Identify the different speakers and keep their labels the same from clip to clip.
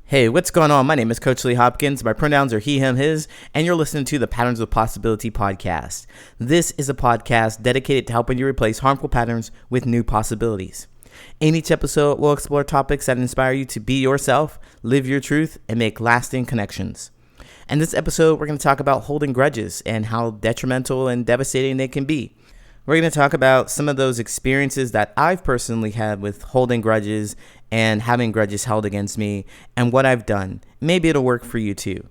Speaker 1: Hey, what's going on? My name is Coach Lee Hopkins. My pronouns are he, him, his, and you're listening to the Patterns of Possibility podcast. This is a podcast dedicated to helping you replace harmful patterns with new possibilities. In each episode, we'll explore topics that inspire you to be yourself, live your truth, and make lasting connections. In this episode, we're going to talk about holding grudges and how detrimental and devastating they can be. We're going to talk about some of those experiences that I've personally had with holding grudges and having grudges held against me and what I've done. Maybe it'll work for you too.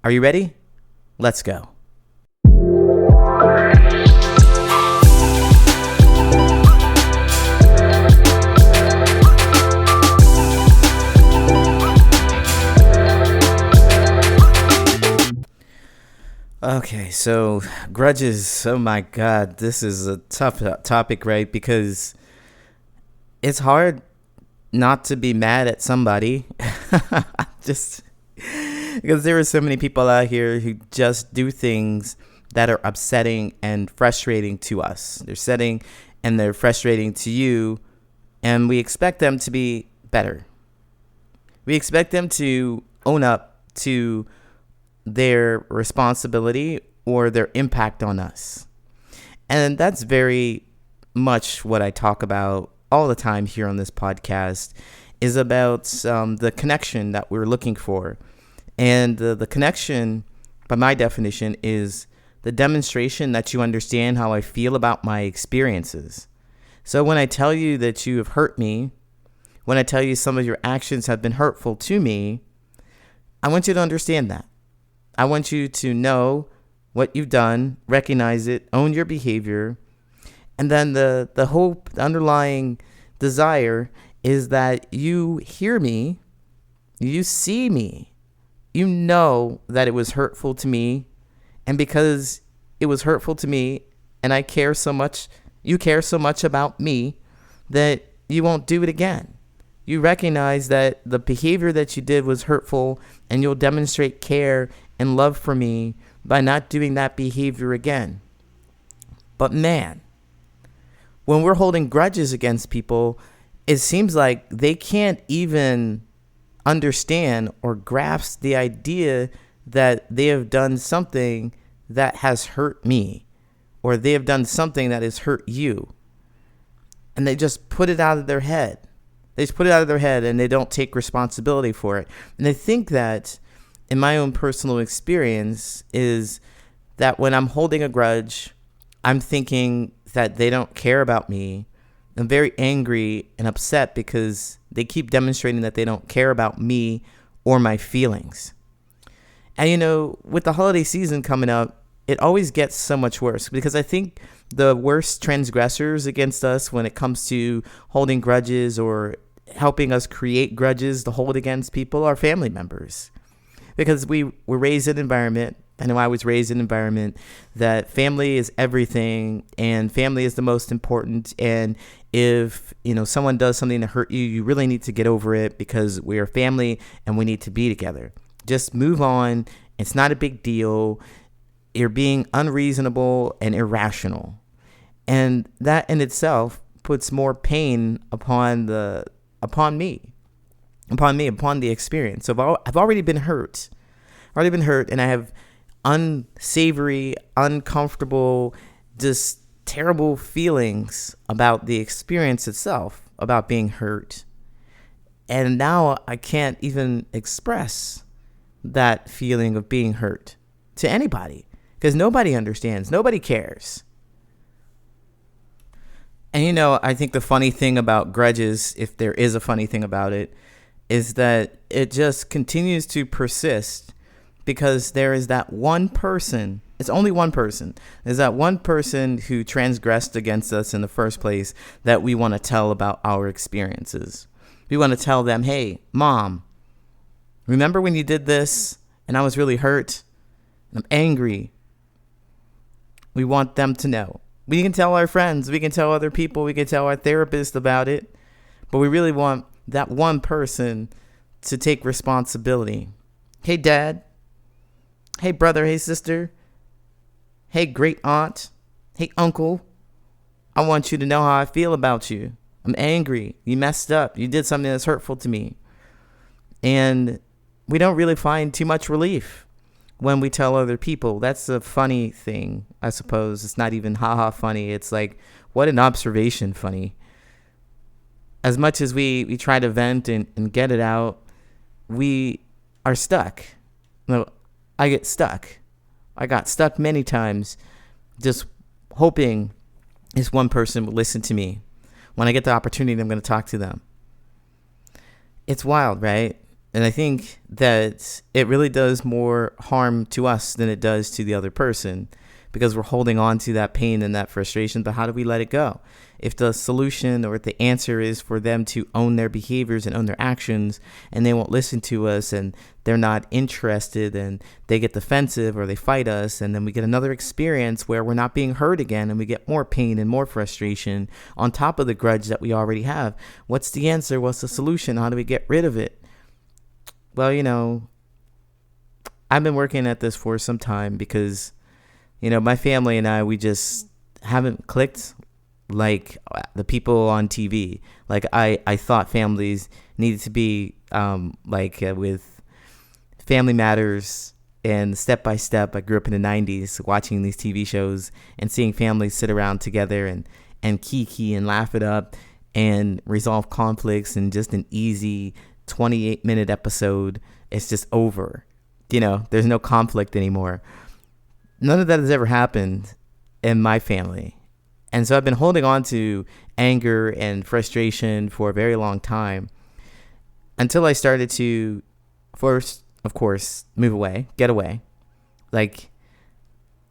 Speaker 1: Are you ready? Let's go. Okay, so grudges. Oh my God, this is a tough topic, right? Because it's hard not to be mad at somebody. Just because there are so many people out here who just do things that are upsetting and frustrating to us. They're upsetting and they're frustrating to you, and we expect them to be better. We expect them to own up to their responsibility or their impact on us. And that's very much what I talk about all the time here on this podcast, is about the connection that we're looking for. And the connection, by my definition, is the demonstration that you understand how I feel about my experiences. So when I tell you that you have hurt me, when I tell you some of your actions have been hurtful to me, I want you to understand that. I want you to know what you've done, recognize it, own your behavior, and then the hope, the underlying desire is that you hear me, you see me, you know that it was hurtful to me, and because it was hurtful to me and I care so much, you care so much about me that you won't do it again. You recognize that the behavior that you did was hurtful, and you'll demonstrate care and love for me by not doing that behavior again. But man, when we're holding grudges against people, it seems like they can't even understand or grasp the idea that they have done something that has hurt me, or they have done something that has hurt you. And they just put it out of their head. They just put it out of their head and they don't take responsibility for it. And I think that in my own personal experience is that when I'm holding a grudge, I'm thinking that they don't care about me. I'm very angry and upset because they keep demonstrating that they don't care about me or my feelings. And you know, with the holiday season coming up, it always gets so much worse, because I think the worst transgressors against us when it comes to holding grudges or helping us create grudges to hold against people are family members. Because we were raised in an environment, I know I was raised in an environment that family is everything and family is the most important. And if, someone does something to hurt you, you really need to get over it because we are family and we need to be together. Just move on. It's not a big deal. You're being unreasonable and irrational. And that in itself puts more pain upon the experience. So I've already been hurt. And I have unsavory, uncomfortable, just terrible feelings about the experience itself, about being hurt. And now I can't even express that feeling of being hurt to anybody because nobody understands. Nobody cares. And I think the funny thing about grudges, if there is a funny thing about it, is that it just continues to persist because there is that one person. It's only one person. There's that one person who transgressed against us in the first place that we want to tell about our experiences. We want to tell them, hey, Mom, remember when you did this and I was really hurt? I'm angry. We want them to know. We can tell our friends, we can tell other people, we can tell our therapist about it, but we really want that one person to take responsibility. Hey, Dad. Hey, brother. Hey, sister. Hey, great aunt. Hey, uncle. I want you to know how I feel about you. I'm angry. You messed up. You did something that's hurtful to me. And we don't really find too much relief when we tell other people. That's the funny thing, I suppose. It's not even haha funny. It's like, what an observation funny. As much as we try to vent and get it out, we are stuck. No, I get stuck. I got stuck many times just hoping this one person would listen to me. When I get the opportunity, I'm going to talk to them. It's wild, right? And I think that it really does more harm to us than it does to the other person, because we're holding on to that pain and that frustration. But how do we let it go? If the solution or the answer is for them to own their behaviors and own their actions, and they won't listen to us, and they're not interested, and they get defensive or they fight us, and then we get another experience where we're not being heard again, and we get more pain and more frustration on top of the grudge that we already have. What's the answer? What's the solution? How do we get rid of it? Well, I've been working at this for some time because, my family and I, we just haven't clicked like the people on TV. Like I thought families needed to be with Family Matters and Step by Step. I grew up in the 90s watching these TV shows and seeing families sit around together and kiki and laugh it up and resolve conflicts in just an easy 28-minute episode. It's just over. There's no conflict anymore. None of that has ever happened in my family. And so I've been holding on to anger and frustration for a very long time until I started to first, of course, move away, get away. Like,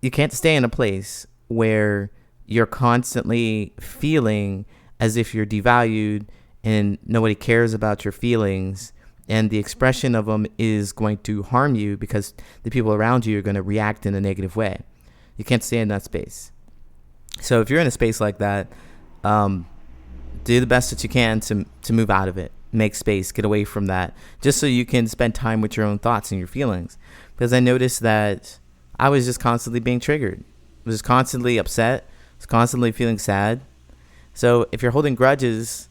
Speaker 1: you can't stay in a place where you're constantly feeling as if you're devalued and nobody cares about your feelings, and the expression of them is going to harm you because the people around you are going to react in a negative way. You can't stay in that space. So if you're in a space like that, do the best that you can to move out of it. Make space, get away from that, just so you can spend time with your own thoughts and your feelings. Because I noticed that I was just constantly being triggered. I was constantly upset. I was constantly feeling sad. So if you're holding grudges,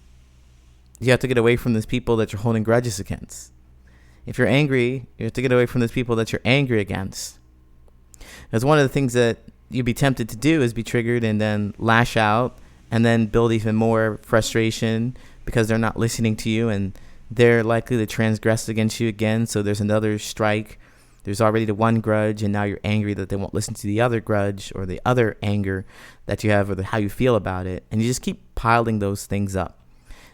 Speaker 1: you have to get away from those people that you're holding grudges against. If you're angry, you have to get away from those people that you're angry against. Because one of the things that you'd be tempted to do is be triggered and then lash out and then build even more frustration because they're not listening to you and they're likely to transgress against you again. So there's another strike. There's already the one grudge, and now you're angry that they won't listen to the other grudge or the other anger that you have or how you feel about it. And you just keep piling those things up.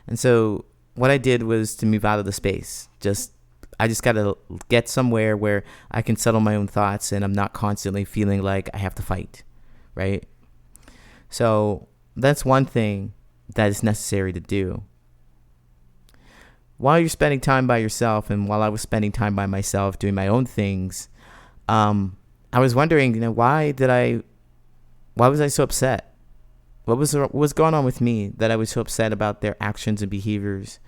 Speaker 1: And so what I did was to move out of the space. I just got to get somewhere where I can settle my own thoughts and I'm not constantly feeling like I have to fight, right? So that's one thing that is necessary to do. While you're spending time by yourself, and while I was spending time by myself doing my own things, I was wondering, why was I so upset? What was going on with me that I was so upset about their actions and behaviors?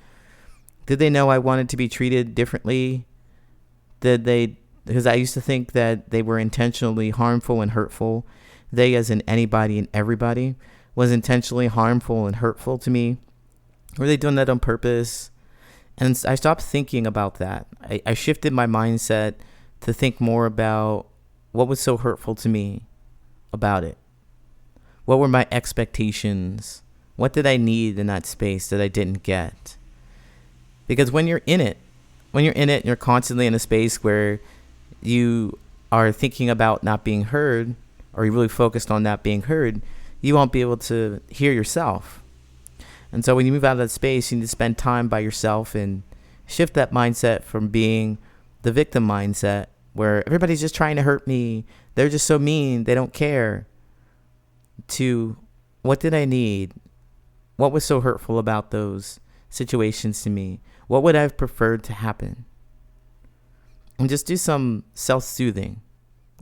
Speaker 1: Did they know I wanted to be treated differently? Because I used to think that they were intentionally harmful and hurtful. They, as in anybody and everybody, was intentionally harmful and hurtful to me. Were they doing that on purpose? And I stopped thinking about that. I shifted my mindset to think more about what was so hurtful to me about it. What were my expectations? What did I need in that space that I didn't get? Because when you're in it, and you're constantly in a space where you are thinking about not being heard, or you're really focused on not being heard, you won't be able to hear yourself. And so when you move out of that space, you need to spend time by yourself and shift that mindset from being the victim mindset where everybody's just trying to hurt me, they're just so mean, they don't care, to what did I need? What was so hurtful about those situations to me? What would I have preferred to happen? And just do some self-soothing.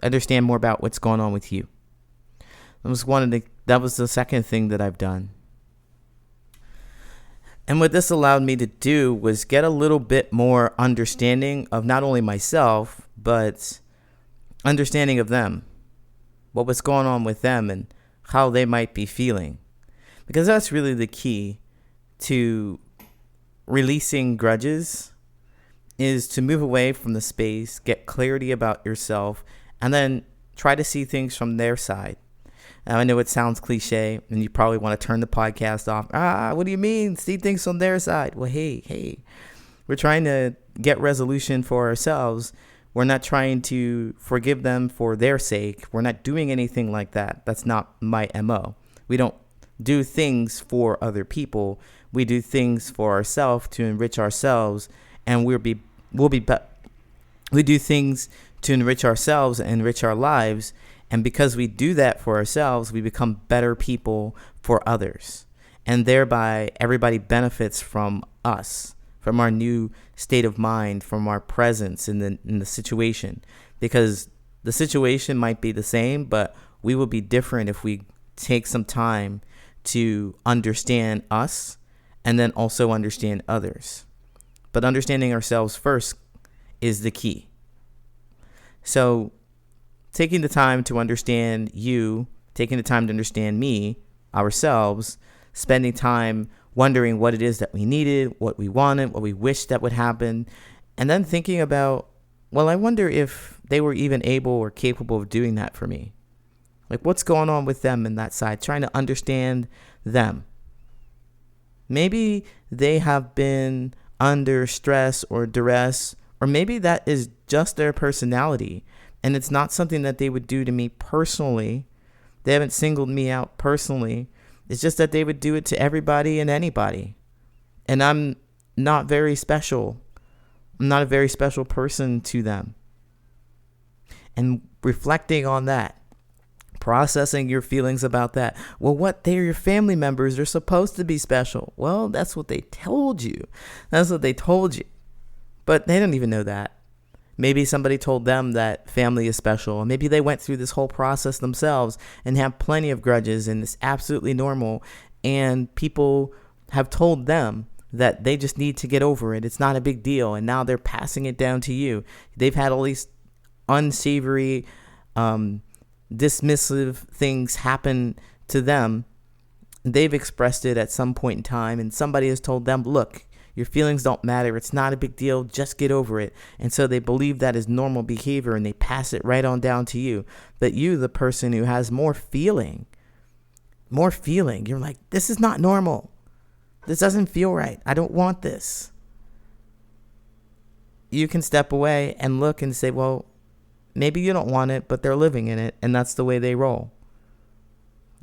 Speaker 1: Understand more about what's going on with you. That was the second thing that I've done. And what this allowed me to do was get a little bit more understanding of not only myself, but understanding of them. What was going on with them and how they might be feeling. Because that's really the key to releasing grudges, is to move away from the space, get clarity about yourself, and then try to see things from their side. Now, I know it sounds cliche, and you probably want to turn the podcast off. What do you mean? See things from their side. Well, hey, we're trying to get resolution for ourselves. We're not trying to forgive them for their sake. We're not doing anything like that. That's not my MO. We don't do things for other people. We do things for ourselves to enrich ourselves, and we do things to enrich ourselves and enrich our lives. And because we do that for ourselves, we become better people for others. And thereby, everybody benefits from us, from our new state of mind, from our presence in the situation. Because the situation might be the same, but we will be different if we take some time to understand us and then also understand others. But understanding ourselves first is the key. So taking the time to understand you, taking the time to understand me, ourselves, spending time wondering what it is that we needed, what we wanted, what we wished that would happen, and then thinking about, well, I wonder if they were even able or capable of doing that for me. Like, what's going on with them in that side? Trying to understand them. Maybe they have been under stress or duress, or maybe that is just their personality, and it's not something that they would do to me personally. They haven't singled me out personally. It's just that they would do it to everybody and anybody. And I'm not very special. I'm not a very special person to them. And reflecting on that, processing your feelings about that. Well, what? They're your family members. They're supposed to be special. Well, that's what they told you. That's what they told you. But they don't even know that. Maybe somebody told them that family is special. Maybe they went through this whole process themselves and have plenty of grudges, and it's absolutely normal. And people have told them that they just need to get over it. It's not a big deal. And now they're passing it down to you. They've had all these unsavory, dismissive things happen to them. They've expressed it at some point in time, and somebody has told them, look, your feelings don't matter. It's not a big deal. Just get over it. And so they believe that is normal behavior, and they pass it right on down to you. But you, the person who has more feeling, you're like, this is not normal. This doesn't feel right. I don't want this. You can step away and look and say, well, maybe you don't want it, but they're living in it, and that's the way they roll.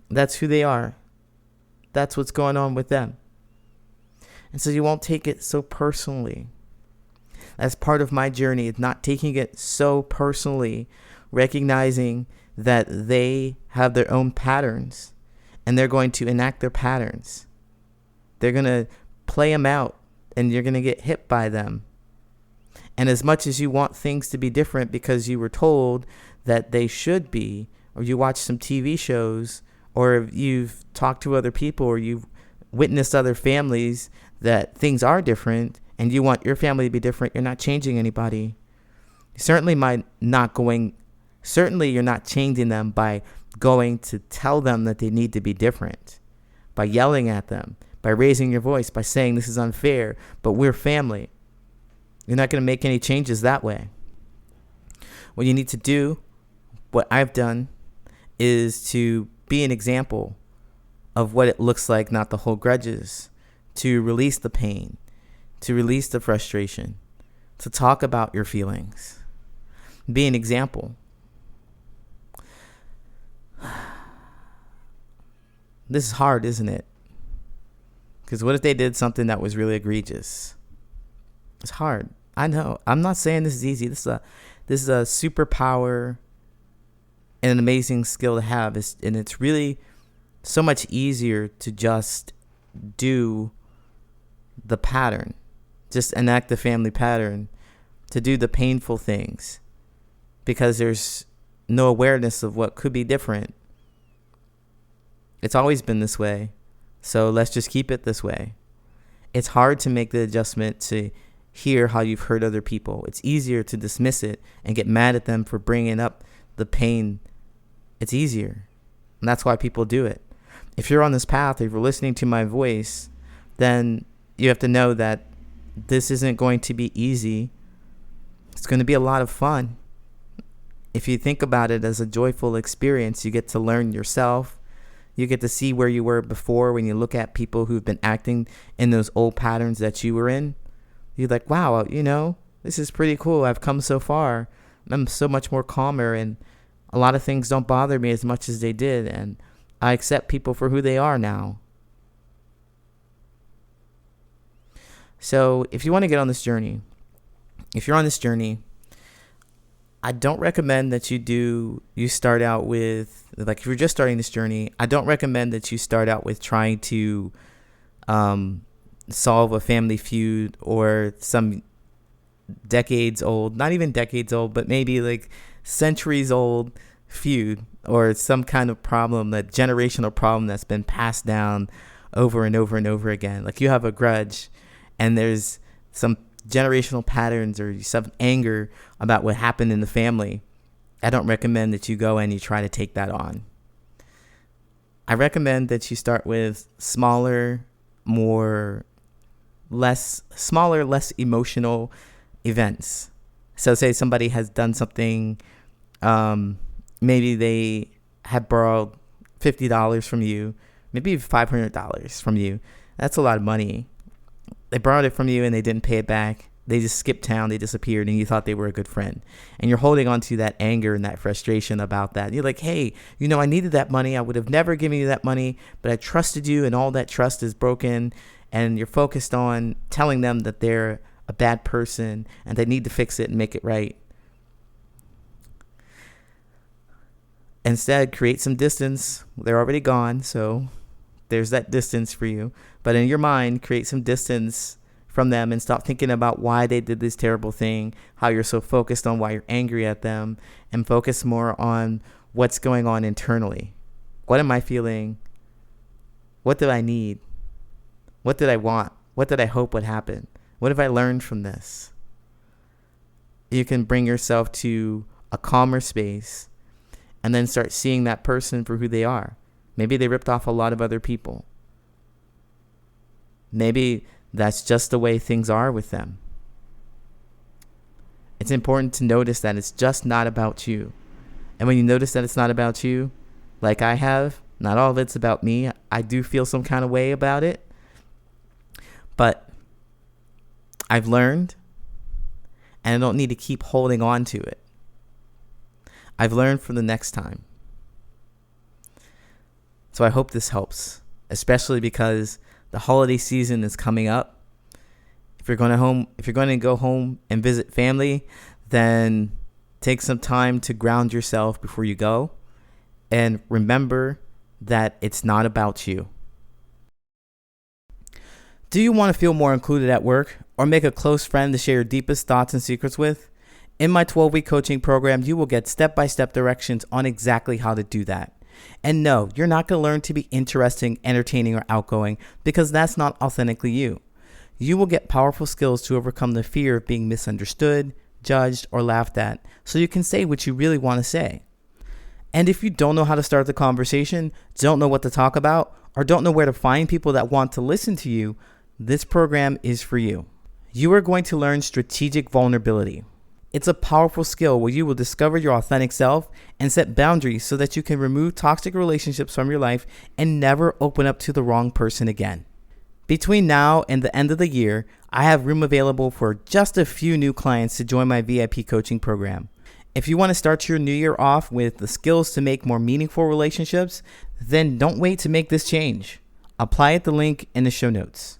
Speaker 1: That's who they are. That's what's going on with them. And so you won't take it so personally. That's part of my journey, is not taking it so personally, recognizing that they have their own patterns, and they're going to enact their patterns. They're going to play them out, and you're going to get hit by them. And as much as you want things to be different because you were told that they should be, or you watch some TV shows, or you've talked to other people, or you've witnessed other families that things are different, and you want your family to be different, you're not changing anybody. Certainly you're not changing them by going to tell them that they need to be different, by yelling at them, by raising your voice, by saying this is unfair, but we're family. You're not going to make any changes that way. What you need to do, what I've done, is to be an example of what it looks like not to hold grudges, to release the pain, to release the frustration, to talk about your feelings. Be an example. This is hard, isn't it? Because what if they did something that was really egregious? It's hard. I know. I'm not saying this is easy. This is a superpower and an amazing skill to have. And it's really so much easier to just do the pattern, just enact the family pattern, to do the painful things, because there's no awareness of what could be different. It's always been this way, so let's just keep it this way. It's hard to make the adjustment to hear how you've hurt other people. It's easier to dismiss it and get mad at them for bringing up the pain. It's easier, and that's why people do it. If you're on this path, if you're listening to my voice, then you have to know that this isn't going to be easy. It's going to be a lot of fun. If you think about it as a joyful experience, you get to learn yourself. You get to see where you were before. When you look at people who've been acting in those old patterns that you were in, you're like, wow, this is pretty cool. I've come so far. I'm so much more calmer, and a lot of things don't bother me as much as they did, and I accept people for who they are now. So if you want to get on this journey, I don't recommend that you start out with, like, if you're just starting this journey, I don't recommend that you start out with trying to solve a family feud or some decades old, not even decades old, but maybe like centuries old feud, or some kind of problem, that generational problem that's been passed down over and over and over again. Like, you have a grudge and there's some generational patterns or some anger about what happened in the family. I don't recommend that you go and you try to take that on. I recommend that you start with smaller, less emotional events. So say somebody has done something, maybe they have borrowed $50 from you, maybe $500 from you. That's a lot of money. They borrowed it from you and they didn't pay it back. They just skipped town, they disappeared, and you thought they were a good friend. And you're holding on to that anger and that frustration about that. You're like, hey, I needed that money. I would have never given you that money, but I trusted you, and all that trust is broken. And you're focused on telling them that they're a bad person and they need to fix it and make it right. Instead, create some distance. They're already gone, so there's that distance for you. But in your mind, create some distance from them and stop thinking about why they did this terrible thing, how you're so focused on why you're angry at them, and focus more on what's going on internally. What am I feeling? What did I need? What did I want? What did I hope would happen? What have I learned from this? You can bring yourself to a calmer space and then start seeing that person for who they are. Maybe they ripped off a lot of other people. Maybe that's just the way things are with them. It's important to notice that it's just not about you. And when you notice that it's not about you, like I have, not all of it's about me. I do feel some kind of way about it. But I've learned, and I don't need to keep holding on to it. I've learned for the next time. So I hope this helps, especially because the holiday season is coming up. If you're going to go home and visit family, then take some time to ground yourself before you go, and remember that it's not about you. Do you want to feel more included at work, or make a close friend to share your deepest thoughts and secrets with? In my 12-week coaching program, you will get step-by-step directions on exactly how to do that. And no, you're not going to learn to be interesting, entertaining, or outgoing, because that's not authentically you. You will get powerful skills to overcome the fear of being misunderstood, judged, or laughed at, so you can say what you really want to say. And if you don't know how to start the conversation, don't know what to talk about, or don't know where to find people that want to listen to you, this program is for you. You are going to learn strategic vulnerability. It's a powerful skill where you will discover your authentic self and set boundaries so that you can remove toxic relationships from your life and never open up to the wrong person again. Between now and the end of the year, I have room available for just a few new clients to join my VIP coaching program. If you want to start your new year off with the skills to make more meaningful relationships, then don't wait to make this change. Apply at the link in the show notes.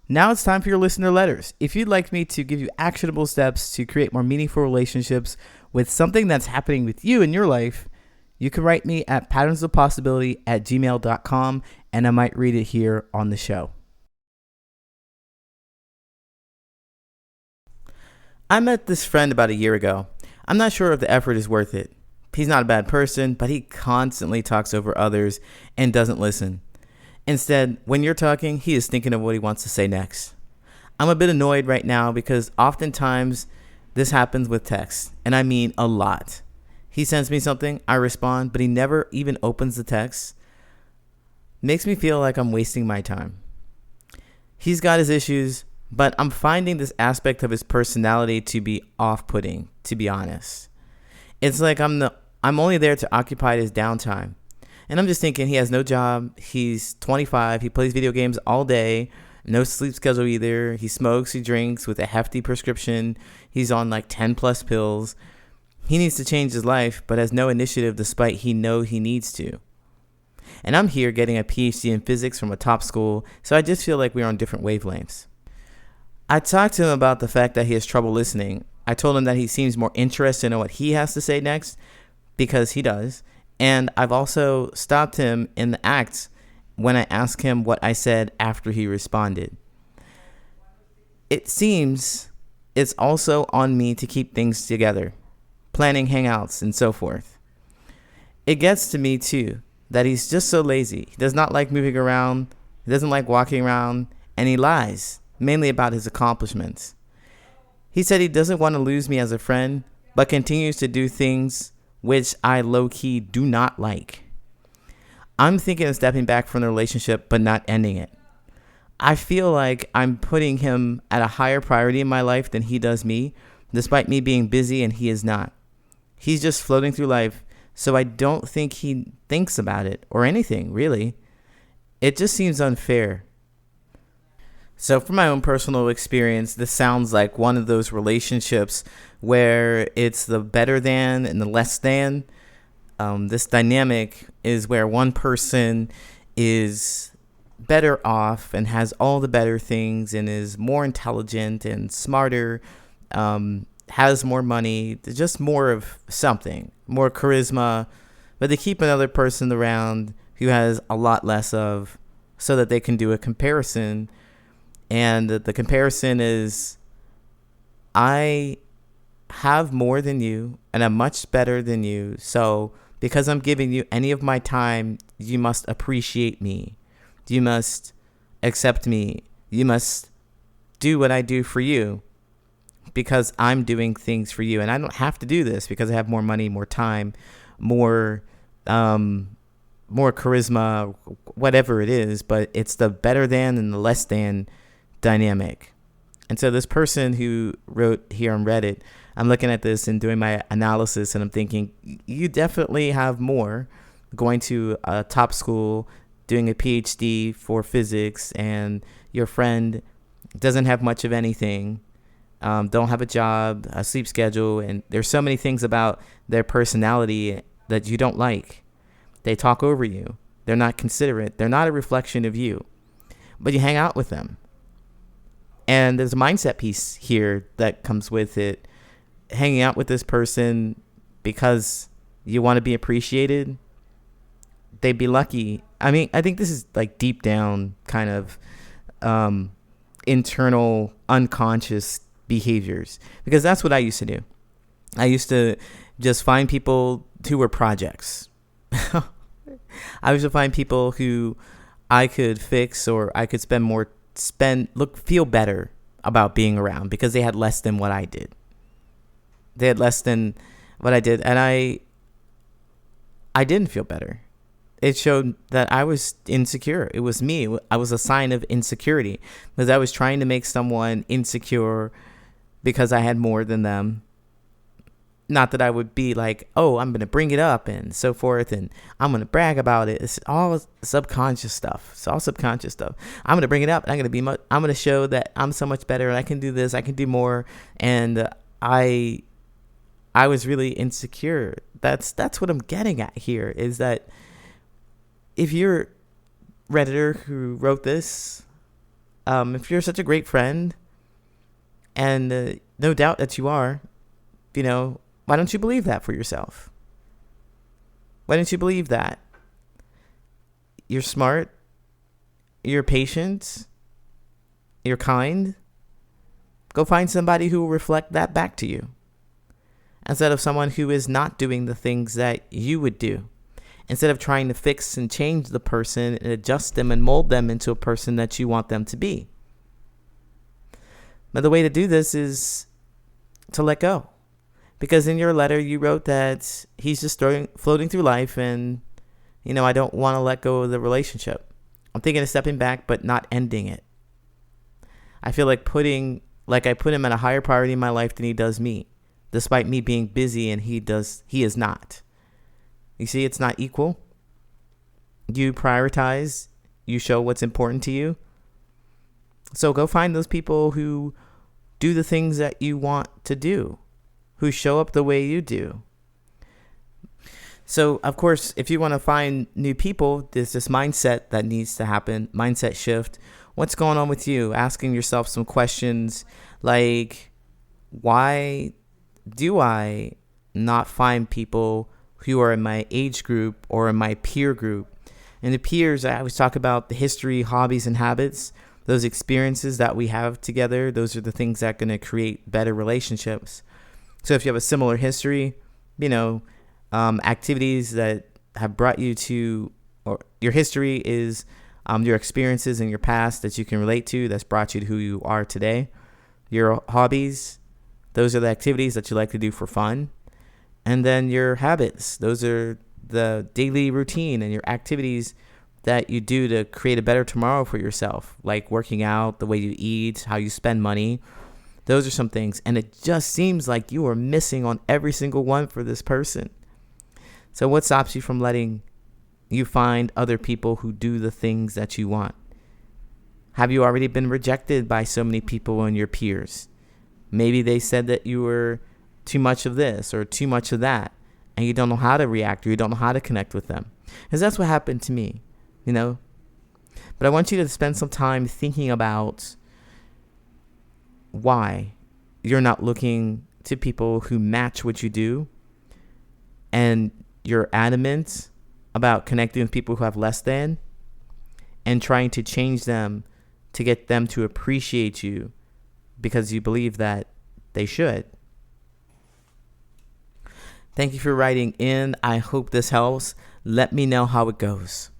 Speaker 1: Now it's time for your listener letters. If you'd like me to give you actionable steps to create more meaningful relationships with something that's happening with you in your life, you can write me at patternsofpossibility@gmail.com, and I might read it here on the show. I met this friend about a year ago. I'm not sure if the effort is worth it. He's not a bad person, but he constantly talks over others and doesn't listen. Instead, when you're talking, he is thinking of what he wants to say next. I'm a bit annoyed right now because oftentimes this happens with text, and I mean a lot. He sends me something, I respond, but he never even opens the text. Makes me feel like I'm wasting my time. He's got his issues, But I'm finding this aspect of his personality to be off-putting, to be honest. It's like I'm only there to occupy his downtime. And I'm just thinking he has no job. He's 25. He plays video games all day. No sleep schedule either. He smokes, he drinks with a hefty prescription. He's on like 10 plus pills. He needs to change his life, but has no initiative despite he know he needs to. And I'm here getting a PhD in physics from a top school, so I just feel like we're on different wavelengths. I talked to him about the fact that he has trouble listening. I told him that he seems more interested in what he has to say next, because he does. And I've also stopped him in the act when I asked him what I said after he responded. It seems it's also on me to keep things together, planning hangouts and so forth. It gets to me too that he's just so lazy. He does not like moving around, he doesn't like walking around, and he lies, mainly about his accomplishments. He said he doesn't want to lose me as a friend, but continues to do things which I low-key do not like. I'm thinking of stepping back from the relationship, but not ending it. I feel like I'm putting him at a higher priority in my life than he does me, despite me being busy and he is not. He's just floating through life, so I don't think he thinks about it or anything, really. It just seems unfair. So from my own personal experience, this sounds like one of those relationships where it's the better than and the less than. This dynamic is where one person is better off and has all the better things and is more intelligent and smarter, has more money, just more of something, more charisma, but they keep another person around who has a lot less of, so that they can do a comparison. And the comparison is, I have more than you and I'm much better than you, so because I'm giving you any of my time, you must appreciate me. You must accept me. You must do what I do for you because I'm doing things for you. And I don't have to do this because I have more money, more time, more charisma, whatever it is. But it's the better than and the less than dynamic. And so this person who wrote here on Reddit, I'm looking at this and doing my analysis, and I'm thinking, you definitely have more going to a top school, doing a PhD for physics, and your friend doesn't have much of anything, don't have a job, a sleep schedule, and there's so many things about their personality that you don't like. They talk over you. They're not considerate. They're not a reflection of you, but you hang out with them. And there's a mindset piece here that comes with it. Hanging out with this person because you want to be appreciated, they'd be lucky. I mean, I think this is like deep down kind of internal unconscious behaviors, because that's what I used to do. I used to just find people who were projects. I used to find people who I could fix, or I could feel better about being around because they had less than what I did. They had less than what I did, and I didn't feel better. It showed that I was insecure. It was me. I was a sign of insecurity because I was trying to make someone insecure because I had more than them. Not that I would be like, oh, I'm going to bring it up and so forth, and I'm going to brag about it. It's all subconscious stuff. It's all subconscious stuff. I'm going to bring it up, and I'm going to show that I'm so much better, and I can do this, I can do more, and I was really insecure. That's what I'm getting at here, is that if you're Redditor who wrote this, if you're such a great friend, and no doubt that you are, why don't you believe that for yourself? Why don't you believe that? You're smart, you're patient, you're kind. Go find somebody who will reflect that back to you, instead of someone who is not doing the things that you would do. Instead of trying to fix and change the person and adjust them and mold them into a person that you want them to be. But the way to do this is to let go. Because in your letter, you wrote that he's just floating through life, and, I don't want to let go of the relationship. I'm thinking of stepping back, but not ending it. I feel like I put him at a higher priority in my life than he does me, despite me being busy and he is not. You see, it's not equal. You prioritize, you show what's important to you. So go find those people who do the things that you want to do, who show up the way you do. So, of course, if you want to find new people, there's this mindset that needs to happen, mindset shift. What's going on with you? Asking yourself some questions like, why do I not find people who are in my age group or in my peer group? And the peers, I always talk about the history, hobbies, and habits. Those experiences that we have together, those are the things that are going to create better relationships. So if you have a similar history, activities that have brought you to, or your history is your experiences in your past that you can relate to, that's brought you to who you are today. Your hobbies, those are the activities that you like to do for fun. And then your habits, those are the daily routine and your activities that you do to create a better tomorrow for yourself, like working out, the way you eat, how you spend money. Those are some things. And it just seems like you are missing on every single one for this person. So what stops you from letting you find other people who do the things that you want? Have you already been rejected by so many people and your peers? Maybe they said that you were too much of this or too much of that, and you don't know how to react or you don't know how to connect with them. Because that's what happened to me. But I want you to spend some time thinking about why you're not looking to people who match what you do, and you're adamant about connecting with people who have less than and trying to change them to get them to appreciate you because you believe that they should. Thank you for writing in. I hope this helps. Let me know how it goes.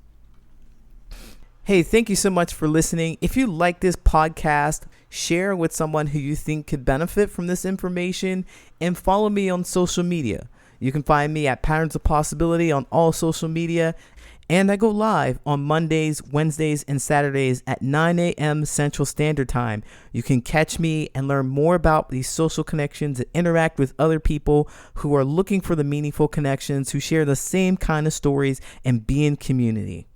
Speaker 1: Hey, thank you so much for listening. If you like this podcast, share with someone who you think could benefit from this information, and follow me on social media. You can find me at Patterns of Possibility on all social media, and I go live on Mondays, Wednesdays, and Saturdays at 9 a.m. Central Standard Time. You can catch me and learn more about these social connections and interact with other people who are looking for the meaningful connections, who share the same kind of stories, and be in community.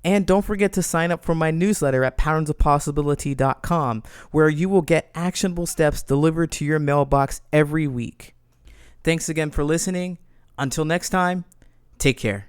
Speaker 1: And don't forget to sign up for my newsletter at patternsofpossibility.com, where you will get actionable steps delivered to your mailbox every week. Thanks again for listening. Until next time, take care.